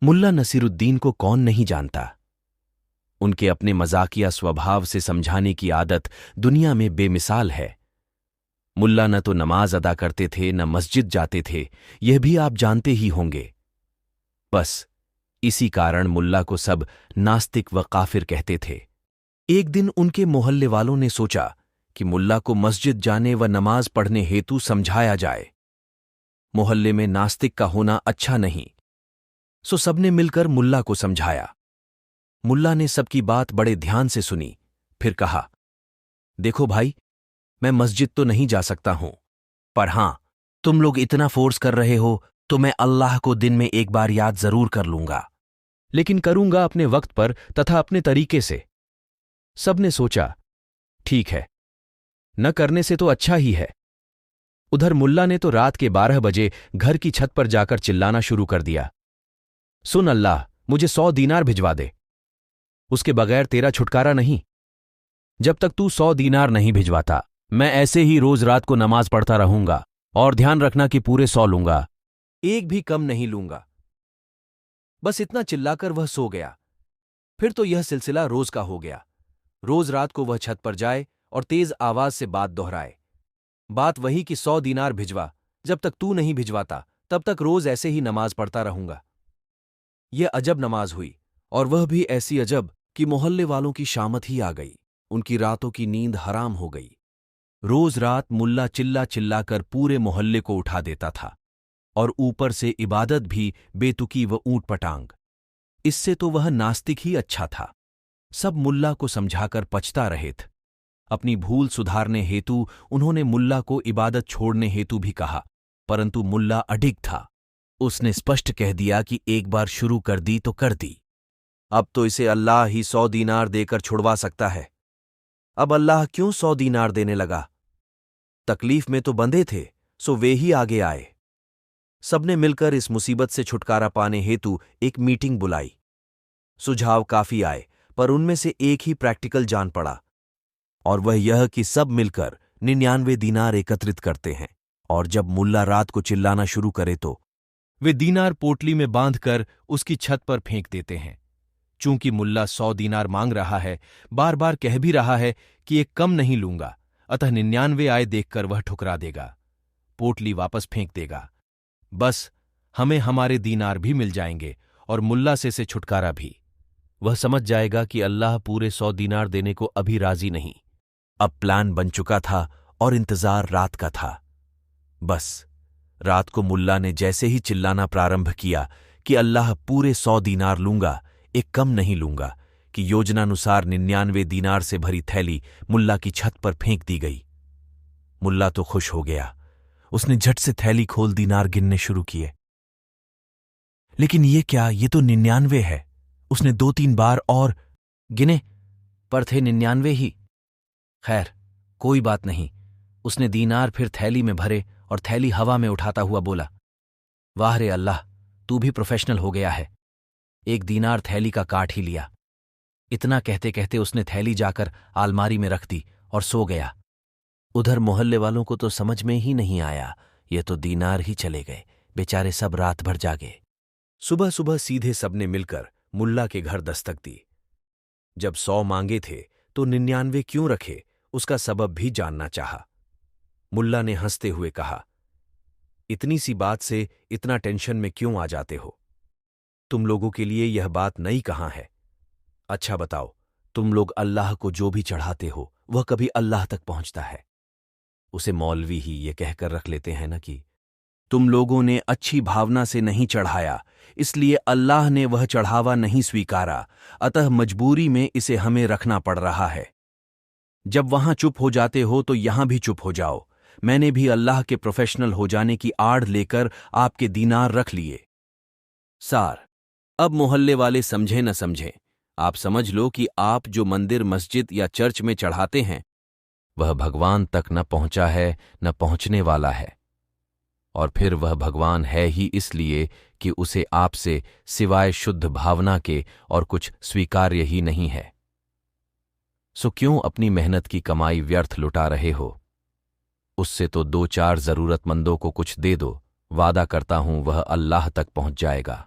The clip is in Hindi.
मुल्ला नसीरुद्दीन को कौन नहीं जानता। उनके अपने मजाकिया स्वभाव से समझाने की आदत दुनिया में बेमिसाल है। मुल्ला न तो नमाज अदा करते थे न मस्जिद जाते थे, यह भी आप जानते ही होंगे। बस इसी कारण मुल्ला को सब नास्तिक व काफिर कहते थे। एक दिन उनके मोहल्ले वालों ने सोचा कि मुल्ला को मस्जिद जाने व नमाज पढ़ने हेतु समझाया जाए। मोहल्ले में नास्तिक का होना अच्छा नहीं, सो सबने मिलकर मुल्ला को समझाया। मुल्ला ने सबकी बात बड़े ध्यान से सुनी, फिर कहा, देखो भाई, मैं मस्जिद तो नहीं जा सकता हूं, पर हां, तुम लोग इतना फोर्स कर रहे हो तो मैं अल्लाह को दिन में एक बार याद जरूर कर लूंगा, लेकिन करूंगा अपने वक्त पर तथा अपने तरीके से। सबने सोचा, ठीक है, न करने से तो अच्छा ही है। उधर मुल्ला ने तो रात के 12 बजे घर की छत पर जाकर चिल्लाना शुरू कर दिया, सुन अल्लाह, मुझे 100 दीनार भिजवा दे, उसके बगैर तेरा छुटकारा नहीं। जब तक तू 100 दीनार नहीं भिजवाता, मैं ऐसे ही रोज रात को नमाज पढ़ता रहूंगा, और ध्यान रखना कि पूरे 100 लूंगा, एक भी कम नहीं लूंगा। बस इतना चिल्लाकर वह सो गया। फिर तो यह सिलसिला रोज का हो गया। रोज रात को वह छत पर जाए और तेज आवाज से बात दोहराए। बात वही कि 100 दीनार भिजवा, जब तक तू नहीं भिजवाता तब तक रोज ऐसे ही नमाज पढ़ता रहूंगा। यह अजब नमाज हुई, और वह भी ऐसी अजब कि मोहल्ले वालों की शामत ही आ गई। उनकी रातों की नींद हराम हो गई। रोज रात मुल्ला चिल्ला चिल्लाकर पूरे मोहल्ले को उठा देता था, और ऊपर से इबादत भी बेतुकी व ऊंट पटांग। इससे तो वह नास्तिक ही अच्छा था। सब मुल्ला को समझाकर पछता रहे थे। अपनी भूल सुधारने हेतु उन्होंने मुल्ला को इबादत छोड़ने हेतु भी कहा, परंतु मुल्ला अडिग था। उसने स्पष्ट कह दिया कि एक बार शुरू कर दी तो कर दी, अब तो इसे अल्लाह ही 100 दीनार देकर छुड़वा सकता है। अब अल्लाह क्यों 100 दीनार देने लगा? तकलीफ में तो बंधे थे, सो वे ही आगे आए। सबने मिलकर इस मुसीबत से छुटकारा पाने हेतु एक मीटिंग बुलाई। सुझाव काफी आए, पर उनमें से एक ही प्रैक्टिकल जान पड़ा, और वह यह कि सब मिलकर 99 दीनार एकत्रित करते हैं, और जब मुल्ला रात को चिल्लाना शुरू करे तो वे दीनार पोटली में बांधकर उसकी छत पर फेंक देते हैं। चूंकि मुल्ला 100 दीनार मांग रहा है, बार बार कह भी रहा है कि एक कम नहीं लूंगा, अतः 99 आए देखकर वह ठुकरा देगा, पोटली वापस फेंक देगा। बस हमें हमारे दीनार भी मिल जाएंगे और मुल्ला से छुटकारा भी। वह समझ जाएगा कि अल्लाह पूरे 100 दीनार देने को अभी राजी नहीं। अब प्लान बन चुका था और इंतजार रात का था। बस रात को मुल्ला ने जैसे ही चिल्लाना प्रारंभ किया कि अल्लाह पूरे 100 दीनार लूंगा, एक कम नहीं लूंगा, कि योजनानुसार 99 दीनार से भरी थैली मुल्ला की छत पर फेंक दी गई। मुल्ला तो खुश हो गया। उसने झट से थैली खोल दीनार गिनने शुरू किए। लेकिन ये क्या, ये तो 99 है। उसने 2-3 बार और गिने, पर थे 99 ही। खैर, कोई बात नहीं। उसने दीनार फिर थैली में भरे और थैली हवा में उठाता हुआ बोला, वाह रे अल्लाह, तू भी प्रोफेशनल हो गया है। एक दीनार थैली का काट ही लिया। इतना कहते कहते उसने थैली जाकर आलमारी में रख दी और सो गया। उधर मोहल्ले वालों को तो समझ में ही नहीं आया, ये तो दीनार ही चले गए। बेचारे सब रात भर जागे। सुबह सुबह सीधे सबने मिलकर मुल्ला के घर दस्तक दी। जब 100 मांगे थे तो 99 क्यों रखे, उसका सबब भी जानना चाहा। मुल्ला ने हंसते हुए कहा, इतनी सी बात से इतना टेंशन में क्यों आ जाते हो? तुम लोगों के लिए यह बात नई कहाँ है? अच्छा बताओ, तुम लोग अल्लाह को जो भी चढ़ाते हो वह कभी अल्लाह तक पहुंचता है? उसे मौलवी ही ये कहकर रख लेते हैं ना कि तुम लोगों ने अच्छी भावना से नहीं चढ़ाया, इसलिए अल्लाह ने वह चढ़ावा नहीं स्वीकारा, अतः मजबूरी में इसे हमें रखना पड़ रहा है। जब वहां चुप हो जाते हो तो यहां भी चुप हो जाओ। मैंने भी अल्लाह के प्रोफेशनल हो जाने की आड़ लेकर आपके दीनार रख लिए। सार, अब मोहल्ले वाले समझे न समझें, आप समझ लो कि आप जो मंदिर, मस्जिद या चर्च में चढ़ाते हैं वह भगवान तक न पहुंचा है न पहुंचने वाला है, और फिर वह भगवान है ही इसलिए कि उसे आपसे सिवाय शुद्ध भावना के और कुछ स्वीकार्य ही नहीं है। सो क्यों अपनी मेहनत की कमाई व्यर्थ लुटा रहे हो? उससे तो 2-4 जरूरतमंदों को कुछ दे दो, वादा करता हूं वह अल्लाह तक पहुंच जाएगा।